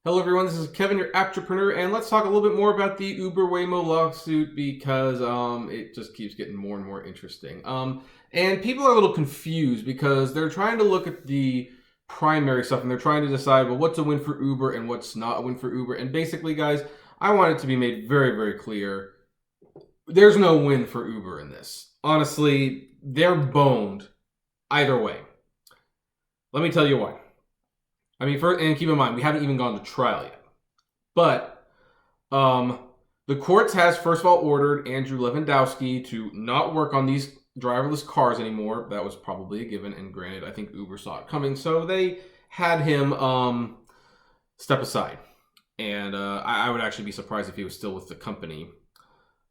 Hello everyone, this is Kevin, your entrepreneur, and let's talk a little bit more about the Uber Waymo lawsuit because it just keeps getting more and more interesting. And people are a little confused because they're trying to look at the primary stuff and they're trying to decide, well, what's a win for Uber and what's not a win for Uber. And basically, guys, I want it to be made very, very clear. There's no win for Uber in this. Honestly, they're boned either way. Let me tell you why. I mean, first, and keep in mind, we haven't even gone to trial yet. But the courts has, first of all, ordered Andrew Levandowski to not work on these driverless cars anymore. That was probably a given, and granted, I think Uber saw it coming. So they had him step aside. And I would actually be surprised if he was still with the company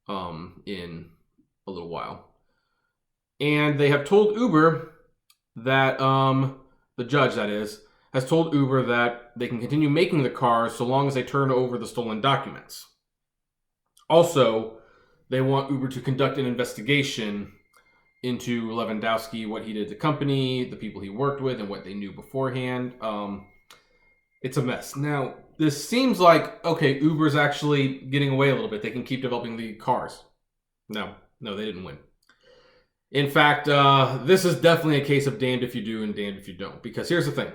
in a little while. And they have told Uber that, the judge that is, has told Uber that they can continue making the cars so long as they turn over the stolen documents. Also, they want Uber to conduct an investigation into Levandowski, what he did to the company, the people he worked with, and what they knew beforehand. It's a mess. Now, this seems like, okay, Uber's actually getting away a little bit. They can keep developing the cars. No, they didn't win. In fact, this is definitely a case of damned if you do and damned if you don't. Because here's the thing.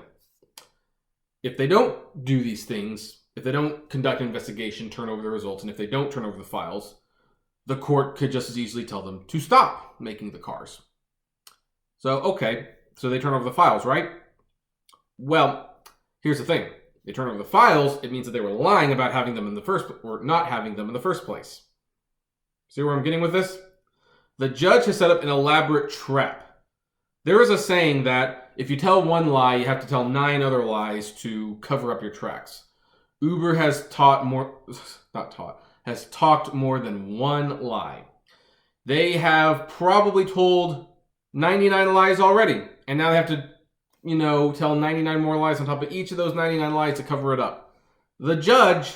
If they don't do these things, if they don't conduct an investigation, turn over the results, and if they don't turn over the files, the court could just as easily tell them to stop making the cars. So, okay, so they turn over the files, right? Well, here's the thing. They turn over the files, it means that they were lying about having them in the first, or not having them in the first place. See where I'm getting with this? The judge has set up an elaborate trap. There is a saying that if you tell one lie, you have to tell 9 other lies to cover up your tracks. Uber has talked more than one lie. They have probably told 99 lies already. And now they have to, tell 99 more lies on top of each of those 99 lies to cover it up. The judge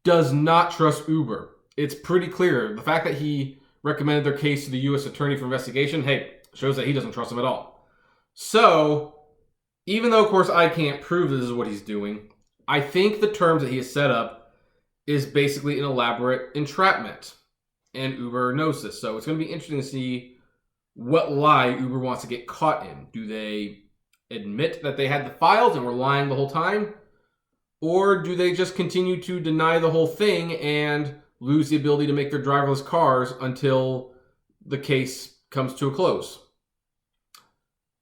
does not trust Uber. It's pretty clear. The fact that he recommended their case to the U.S. Attorney for investigation, hey, shows that he doesn't trust them at all. So, even though, of course, I can't prove this is what he's doing, I think the terms that he has set up is basically an elaborate entrapment. And Uber knows this. So, it's going to be interesting to see what lie Uber wants to get caught in. Do they admit that they had the files and were lying the whole time? Or do they just continue to deny the whole thing and lose the ability to make their driverless cars until the case comes to a close?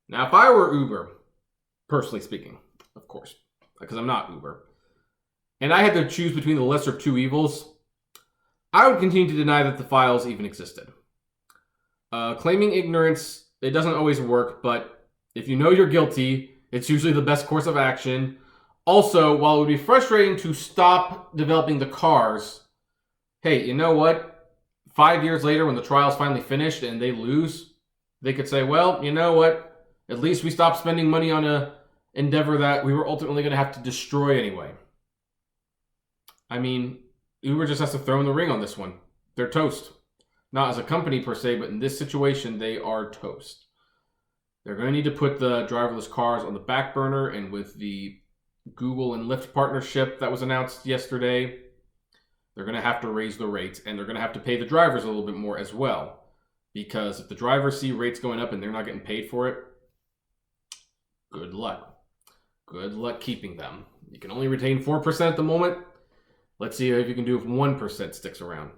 Now, if I were Uber, personally speaking, of course, because I'm not Uber, and I had to choose between the lesser of two evils, I would continue to deny that the files even existed. Claiming ignorance, it doesn't always work, but if you know you're guilty, it's usually the best course of action. Also, while it would be frustrating to stop developing the cars, hey, you know what? 5 years later, when the trial's finally finished and they lose, they could say, well, you know what? At least we stopped spending money on an endeavor that we were ultimately going to have to destroy anyway. I mean, Uber just has to throw in the ring on this one. They're toast. Not as a company per se, but in this situation, they are toast. They're going to need to put the driverless cars on the back burner, and with the Google and Lyft partnership that was announced yesterday, they're going to have to raise the rates, and they're going to have to pay the drivers a little bit more as well. Because if the drivers see rates going up and they're not getting paid for it, good luck. Good luck keeping them. You can only retain 4% at the moment. Let's see if you can do if 1% sticks around.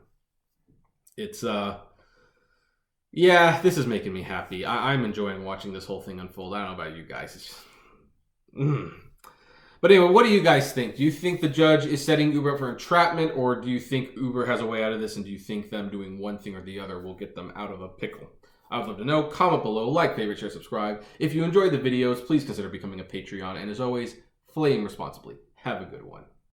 It's, yeah, this is making me happy. I'm enjoying watching this whole thing unfold. I don't know about you guys. It's just, But anyway, what do you guys think? Do you think the judge is setting Uber up for entrapment, or do you think Uber has a way out of this, and do you think them doing one thing or the other will get them out of a pickle? I would love to know. Comment below, like, favorite, share, subscribe. If you enjoy the videos, please consider becoming a Patreon. And as always, flame responsibly. Have a good one.